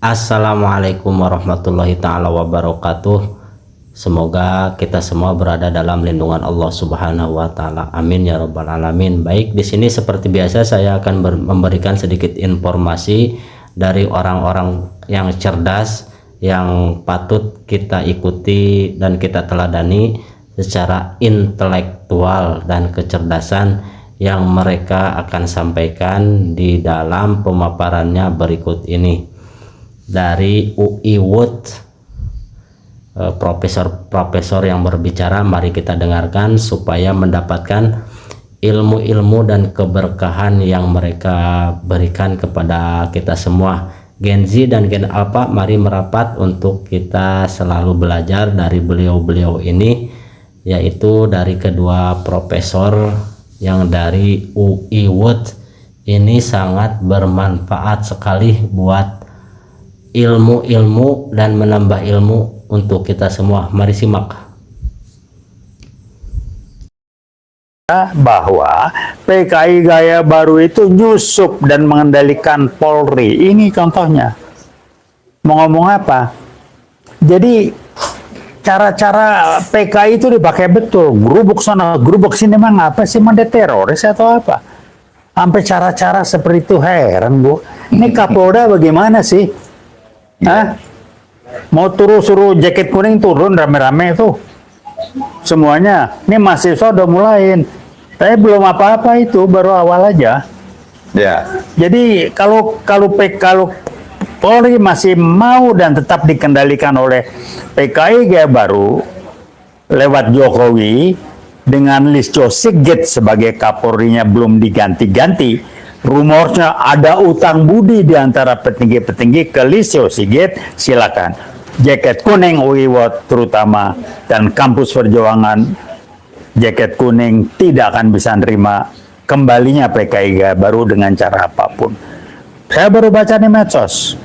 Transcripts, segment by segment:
Assalamualaikum warahmatullahi taala wabarakatuh. Semoga kita semua berada dalam lindungan Allah Subhanahu wa taala. Amin ya rabbal alamin. Baik, di sini seperti biasa saya akan memberikan sedikit informasi dari orang-orang yang cerdas yang patut kita ikuti dan kita teladani secara intelektual dan kecerdasan yang mereka akan sampaikan di dalam pemaparannya berikut ini. Dari UI Wood, profesor-profesor yang berbicara, mari kita dengarkan supaya mendapatkan ilmu-ilmu dan keberkahan yang mereka berikan kepada kita semua. Gen Z dan Gen Alpha, mari merapat untuk kita selalu belajar dari beliau-beliau ini, yaitu dari kedua profesor yang dari UI Wood. Ini sangat bermanfaat sekali buat ilmu-ilmu dan menambah ilmu untuk kita semua. Mari simak. Bahwa PKI gaya baru itu nyusup dan mengendalikan Polri. Ini contohnya. Mau ngomong apa? Jadi cara-cara PKI itu dipakai betul. Gerubuk sana, gerubuk sini, emang apa sih? Emang dia teroris atau apa? Sampai cara-cara seperti itu, heran Bu. Ini Kapolda bagaimana sih? Hah? Mau suruh jaket kuning turun rame-rame tuh semuanya. Ini mahasiswa udah mulain, tapi belum apa-apa, itu baru awal aja. Ya. Jadi kalau Polri masih mau dan tetap dikendalikan oleh PKI gaya baru lewat Jokowi dengan Listio Sigit sebagai Kapolrinya belum diganti-ganti, rumornya ada utang budi di antara petinggi-petinggi ke Listio Sigit, silakan. Jaket kuning UI Wood terutama dan kampus perjuangan jaket kuning tidak akan bisa nerima kembalinya PKI gaya baru dengan cara apapun. Saya baru baca di medsos.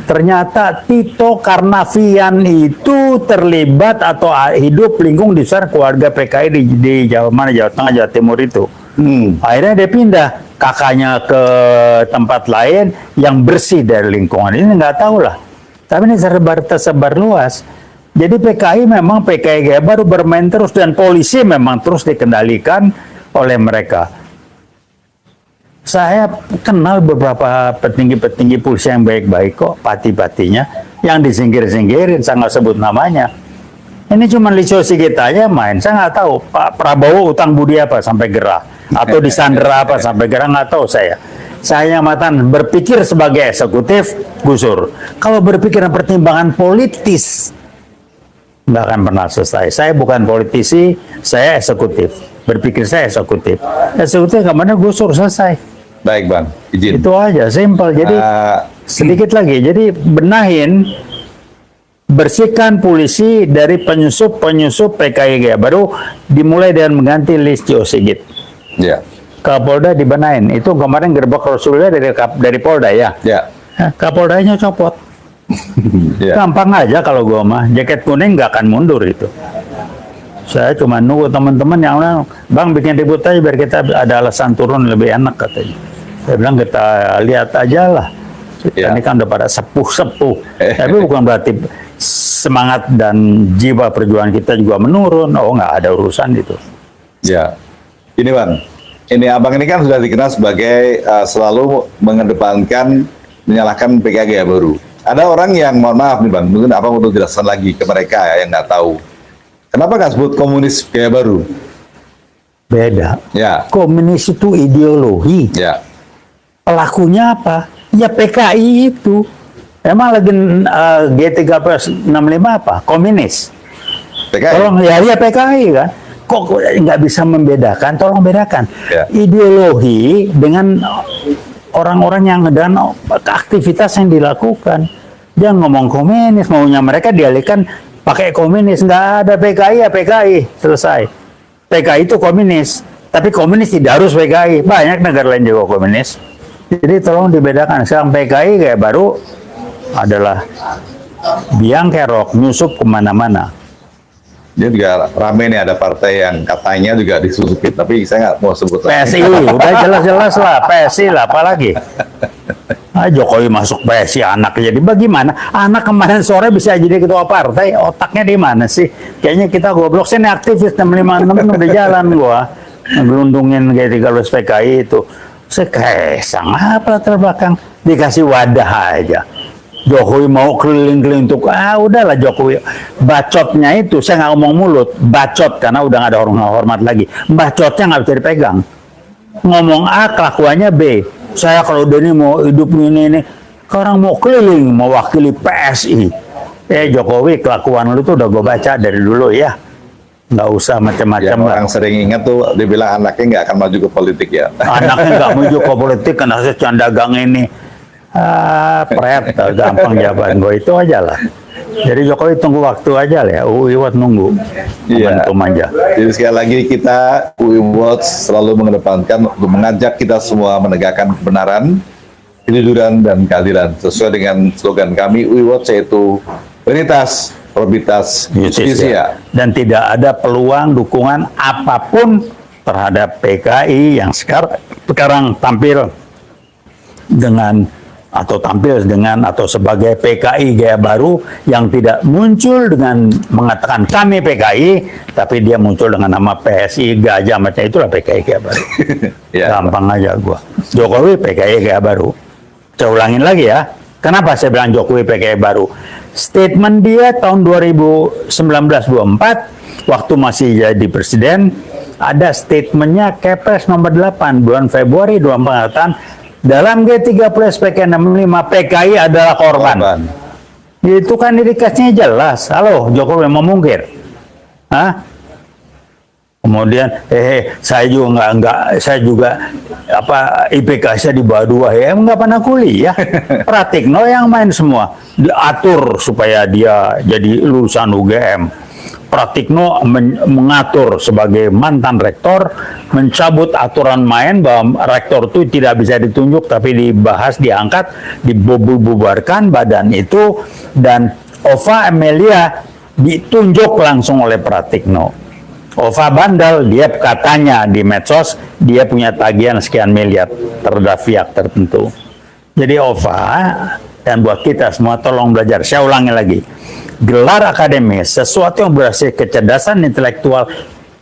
Ternyata Tito Karnavian itu terlibat atau hidup lingkung di sana keluarga PKI di Jawa Tengah, Jawa Timur itu. Akhirnya dia pindah kakaknya ke tempat lain yang bersih dari lingkungan ini, nggak tahu lah. Tapi ini tersebar luas. Jadi PKI memang PKI gaya baru bermain terus dan polisi memang terus dikendalikan oleh mereka. Saya kenal beberapa petinggi-petinggi polisi yang baik-baik kok, pati-patinya yang disingkir-singkirin, saya nggak sebut namanya. Ini cuma Listio Sigit aja main. Saya nggak tahu Pak Prabowo utang budi apa sampai gerah, atau disandera apa sampai gerah, nggak tahu saya. Saya nyamatan berpikir sebagai eksekutif, gusur. Kalau berpikir pertimbangan politis, nggak akan pernah selesai. Saya bukan politisi, saya eksekutif. Berpikir saya eksekutif. Eksekutif kemana gusur, selesai. Baik Bang, izin. Itu aja, simpel. Jadi sedikit lagi. Jadi benahin, bersihkan polisi dari penyusup PKI gaya baru, dimulai dengan mengganti Listio Sigit. Ya. Kapolda dibenahin. Itu kemarin gerbek Rasulullah dari Polda ya. Ya. Kapoldanya copot. Ya. Gampang aja kalau gua mah. Jaket kuning nggak akan mundur itu. Saya cuma nunggu teman-teman yang bilang, Bang bikin ribut aja biar kita ada alasan turun lebih enak katanya. Saya bilang kita lihat aja lah. Ya. Ini kan udah pada sepuh-sepuh. Tapi bukan berarti semangat dan jiwa perjuangan kita juga menurun. Oh, nggak ada urusan itu. Ya. Ini Bang, ini Abang ini kan sudah dikenal sebagai selalu mengedepankan menyalahkan PKI gaya baru. Ada orang yang, mohon maaf nih Bang, mungkin Abang untuk jelaskan lagi ke mereka ya, yang nggak tahu. Kenapa nggak sebut komunis gaya baru? Beda. Ya. Komunis itu ideologi. Ya. Pelakunya apa? Ya PKI itu. Emang lagi G3065 apa? Komunis. PKI. Tolong ya PKI kan. Kok nggak bisa membedakan? Tolong bedakan. Ya. Ideologi dengan orang-orang yang dan aktivitas yang dilakukan. Jangan ngomong komunis, maunya mereka dialihkan pakai komunis. Nggak ada PKI ya PKI, selesai. PKI itu komunis, tapi komunis tidak harus PKI. Banyak negara lain juga komunis. Jadi tolong dibedakan. Sekarang PKI kayak baru adalah biang kerok, nyusup kemana-mana. Dia juga rame nih, ada partai yang katanya juga disusupin, tapi saya nggak mau sebut. PSI, udah jelas-jelas lah, PSI lah, apalagi. Jokowi masuk PSI, anak jadi bagaimana? Anak kemarin sore bisa jadi ketua partai, otaknya di mana sih? Kayaknya kita goblok. Saya ini aktivis 656 di jalan gua, ngelundungin G13 PKI itu. Saya kaisang apa latar belakang? Dikasih wadah aja. Jokowi mau keliling-keliling untuk udahlah Jokowi. Bacotnya itu saya nggak ngomong mulut, bacot karena udah nggak ada orang hormat lagi. Bacotnya nggak bisa dipegang. Ngomong A, kelakuannya B. Saya kalau udah ini mau hidup ini, sekarang mau keliling, mewakili PSI. Jokowi, kelakuan lu tuh udah gue baca dari dulu ya. Nggak usah macam-macam. Ya, orang sering ingat tuh, dibilang anaknya nggak akan maju ke politik ya. Anaknya nggak maju ke politik, karena saya dagang ini. Pret, gampang jawaban gue itu aja lah. Jadi Jokowi tunggu waktu aja lah ya. Iwat nunggu. Iya. Momentum aja. Jadi sekali lagi kita Watch selalu mengedepankan untuk mengajak kita semua menegakkan kebenaran, kejujuran dan keadilan sesuai dengan slogan kami Watch, yaitu Veritas, Probitas, Justisia. Dan tidak ada peluang dukungan apapun terhadap PKI yang sekarang tampil atau sebagai PKI gaya baru yang tidak muncul dengan mengatakan kami PKI, tapi dia muncul dengan nama PSI gajah, macam itulah PKI gaya baru. Ya. Gampang aja gua. Jokowi PKI gaya baru. Saya ulangin lagi ya. Kenapa saya bilang Jokowi PKI baru? Statement dia tahun 2019-24 waktu masih jadi presiden, ada statementnya Kepres nomor 8 bulan Februari 20 mengatakan dalam G13 PKI 65 PKI adalah korban. Itu kan indikasinya jelas. Halo, Jokowi memungkir. Hah? Kemudian, saya juga IPK saya di bawah 2 ya, nggak pernah kuliah. Pratikno yang main semua, diatur supaya dia jadi lulusan UGM. Pratikno mengatur sebagai mantan rektor, mencabut aturan main bahwa rektor itu tidak bisa ditunjuk, tapi dibahas, diangkat, dibubarkan badan itu, dan Ova Amelia ditunjuk langsung oleh Pratikno. Ova bandel, dia katanya di medsos, dia punya tagihan sekian miliar terhadap pihak tertentu. Jadi Ova, dan buat kita semua tolong belajar, saya ulangi lagi. Gelar akademis, sesuatu yang berhasil kecerdasan intelektual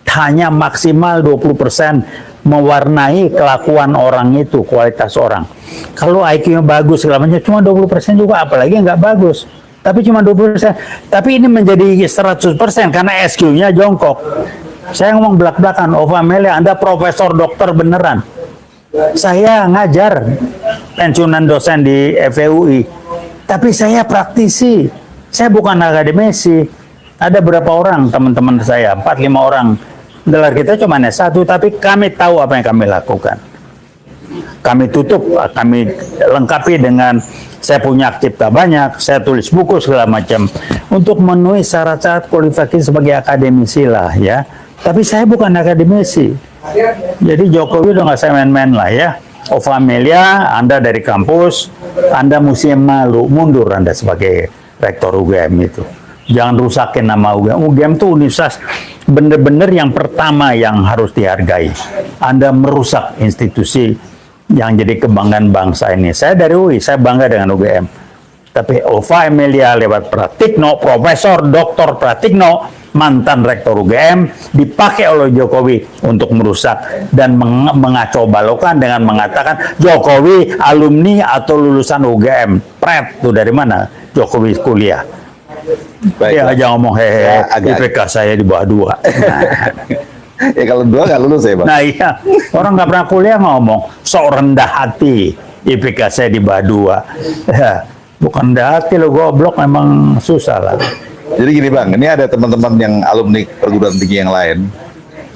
hanya maksimal 20% mewarnai kelakuan orang itu, kualitas orang. Kalau IQ-nya bagus, segala macam, cuma 20% juga, apalagi nggak bagus. Tapi cuma 20%. Tapi ini menjadi 100% karena SQ-nya jongkok. Saya ngomong belak-belakan, Ova Amelia, Anda profesor dokter beneran. Saya ngajar, pensiunan dosen di FEUI. Tapi saya praktisi. Saya bukan akademisi. Ada berapa orang teman-teman saya, 4-5 orang. Gelar kita cuma S1, tapi kami tahu apa yang kami lakukan. Kami tutup, kami lengkapi dengan saya punya aktivitas banyak, saya tulis buku segala macam untuk memenuhi syarat-syarat kualifikasi sebagai akademisi lah ya. Tapi saya bukan akademisi. Jadi Jokowi udah nggak saya main-main lah ya. Ova Amelia, Anda dari kampus, Anda mesti malu, mundur Anda sebagai rektor UGM itu. Jangan rusakin nama UGM. UGM itu universitas bener-bener yang pertama yang harus dihargai. Anda merusak institusi yang jadi kebanggaan bangsa ini. Saya dari UI, saya bangga dengan UGM. Tapi Ova Amelia lewat Pratikno, Profesor Dr. Pratikno, mantan rektor UGM, dipakai oleh Jokowi untuk merusak dan mengacau balokan dengan mengatakan Jokowi alumni atau lulusan UGM. Pret, itu dari mana Jokowi kuliah? Dia aja ngomong IPK saya di bawah 2. Ya kalau 2 nggak lulus ya Bang. Nah iya, orang nggak pernah kuliah ngomong sok rendah hati, IPK saya di bawah 2. Ya, bukan rendah hati lo, goblok, memang susah lah. Jadi gini Bang, ini ada teman-teman yang alumni perguruan tinggi yang lain,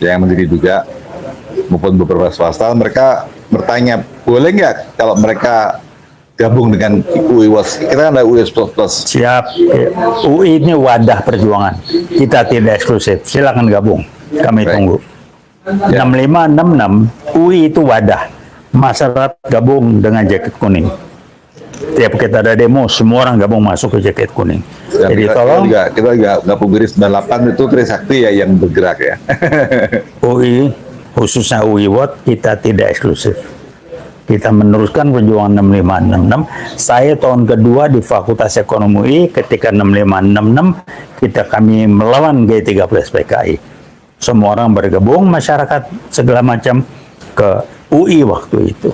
yang mandiri juga, maupun beberapa swasta, mereka bertanya, boleh nggak kalau mereka gabung dengan UI Watch? Kita ada UI Plus. Siap, UI ini wadah perjuangan, kita tidak eksklusif, silakan gabung, kami tunggu. 6566, UI itu wadah, masyarakat gabung dengan jaket kuning. Tiap kita ada demo, semua orang gabung masuk ke jaket kuning. Dan jadi kita, tolong kita juga gabung Giri 98 itu Trisakti ya yang bergerak ya. UI, khususnya UI Watch, kita tidak eksklusif. Kita meneruskan perjuangan 6566. Saya tahun kedua di Fakultas Ekonomi UI ketika 6566 kami melawan G13 PKI. Semua orang bergabung, masyarakat segala macam ke UI waktu itu.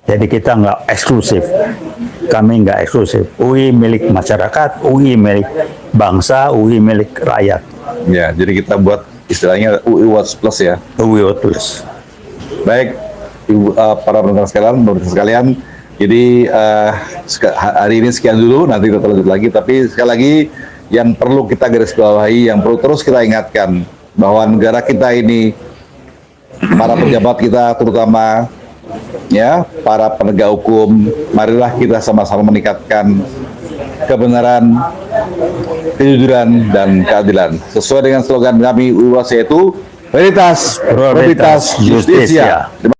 Jadi kita nggak eksklusif. Kami nggak eksklusif. UI milik masyarakat, UI milik bangsa, UI milik rakyat. Ya, jadi kita buat istilahnya UI Watch Plus ya. UI Plus. Baik, Ibu, para penonton sekalian, jadi hari ini sekian dulu, nanti kita lanjut lagi. Tapi sekali lagi, yang perlu kita garis bawahi, yang perlu terus kita ingatkan, bahwa negara kita ini, para pejabat kita terutama, ya, para penegak hukum, marilah kita sama-sama meningkatkan kebenaran, kejujuran, dan keadilan. Sesuai dengan slogan kami UIWAS, yaitu Veritas, Probitas, Justitia. Terima